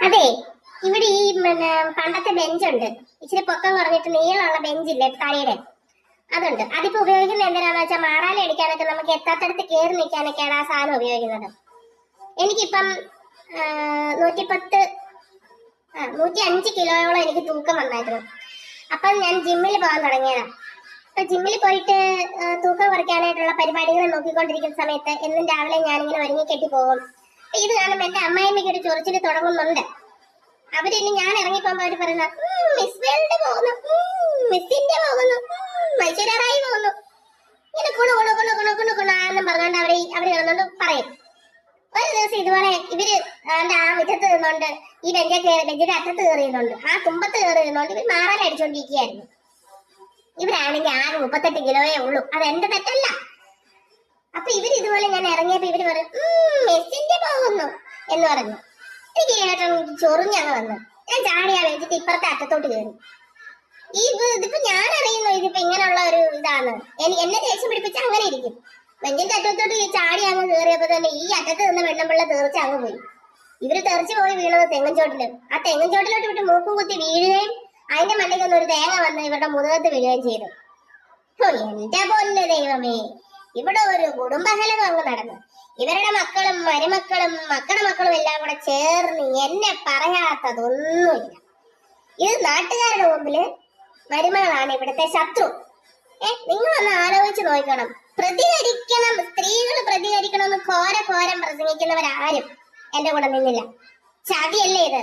അതെ, ഇവിടെ ഈ പണ്ടത്തെ ബെഞ്ചുണ്ട്, ഇച്ചിരി പൊക്കം കുറഞ്ഞിട്ട് നീളമുള്ള ബെഞ്ചില്ലേ തലയുടെ, അതുണ്ട്. അതിപ്പോ ഉപയോഗിക്കുന്നത് എന്തിനാന്ന് വെച്ചാൽ മാറാല അടിക്കാനൊക്കെ നമുക്ക് എത്താത്തടത്ത് കയറി നിൽക്കാനൊക്കെയാണ് ആ സാധനം ഉപയോഗിക്കുന്നത്. എനിക്കിപ്പം 105 കിലോയോളം എനിക്ക് തൂക്കം വന്നായിരുന്നു. അപ്പം ഞാൻ ജിമ്മിൽ പോകാൻ തുടങ്ങിയതാണ്. അപ്പൊ ജിമ്മിൽ പോയിട്ട് തൂക്കം കുറയ്ക്കാനായിട്ടുള്ള പരിപാടികൾ നോക്കിക്കൊണ്ടിരിക്കുന്ന സമയത്ത് എന്നും രാവിലെ ഞാനിങ്ങനെ ഒരുങ്ങി കെട്ടി പോകും. ഇത് കാണുമ്പോൾ എന്റെ അമ്മായിമ്മയ്ക്ക് ഒരു ചൊറിച്ചിൽ തുടങ്ങുന്നുണ്ട്. അവരിനി ഞാൻ ഇറങ്ങിപ്പോകുമ്പോ അവര് പറയുന്ന മിസ് വേൾഡ് പോകുന്നു, മിസ് ഇന്ത്യ പോകുന്നു, ഐശ്വര്യറായി പോകുന്നു, ഇങ്ങനെ കുണു കുണു കുണു കുണു കുണു കുണാന്നും പറഞ്ഞുകൊണ്ട് അവര് കിടന്നുകൊണ്ട് പറയും. ഒരു ദിവസം ഇതുപോലെ ഇവര് ആ മുറ്റത്ത് നിന്നുകൊണ്ട് ഈ ബെഞ്ചിന്റെ അറ്റത്ത് കയറിയുന്നുണ്ട്, ആ തുമ്പത്ത് കയറിയുന്നുണ്ട് ഇവർ മാറാൻ അടിച്ചോണ്ടിരിക്കുകയായിരുന്നു. ഇവരാണെങ്കിൽ ആകെ 38 കിലോയേ ഉള്ളൂ. അത് എന്റെ തെറ്റല്ല. അപ്പൊ ഇവര് ഇതുപോലെ ഞാൻ ഇറങ്ങിയപ്പോ ഇവര് പറയും മെസ്സിന്റെ പോകുന്നു എന്ന് പറഞ്ഞു. എനിക്ക് കേട്ടോ ചൊറിഞ്ഞങ്ങ് വന്നു. ഞാൻ ചാടിയാ വെച്ചിട്ട് ഇപ്പുറത്തെ അറ്റത്തോട്ട് കയറി. ഇതിപ്പോ ഞാൻ അറിയുന്നു ഇതിപ്പോ ഇങ്ങനെയുള്ള ഒരു ഇതാണ്. എന്നെ ദേഷ്യം പിടിപ്പിച്ച അങ്ങനെ ഇരിക്കും. വെഞ്ചിന്റെ അറ്റത്തോട്ട് ചാടി അങ്ങ് കയറിയപ്പോ തന്നെ ഈ അറ്റത്ത് നിന്ന് വെണ്ണമ്പിള്ള തെറിച്ച് അങ്ങ് പോയി. ഇവര് തെറിച്ച് പോയി വീണത് തെങ്ങൻചോട്ടില്. ആ തെങ്ങൻചോട്ടിലോട്ട് വിട്ട് മൂക്കും കുത്തി വീഴുകയും അതിന്റെ മണ്ടയ്ക്കൊന്ന് ഒരു തേങ്ങ വന്ന് ഇവരുടെ മുതുകത്ത് വീഴുകയും ചെയ്തു. എന്റെ പൊന്ന് ദൈവമേ, ഇവിടെ ഒരു കുടുംബകലകം അങ്ങ് നടന്നു. ഇവരുടെ മക്കളും മരുമക്കളും മക്കളുടെ മക്കളും എല്ലാം കൂടെ ചേർന്ന് എന്നെ പറയാത്തതൊന്നുമില്ല. ഇത് നാട്ടുകാരുടെ മുമ്പില് മരുമകളാണ് ഇവിടുത്തെ ശത്രു. നിങ്ങളൊന്ന് ആലോചിച്ച് നോക്കണം. പ്രതികരിക്കണം, സ്ത്രീകൾ പ്രതികരിക്കണമെന്ന് ഘോരം പ്രസംഗിക്കുന്നവരാരും എന്റെ കൂടെ നിന്നില്ല. ചതിയല്ലേ ഇത്?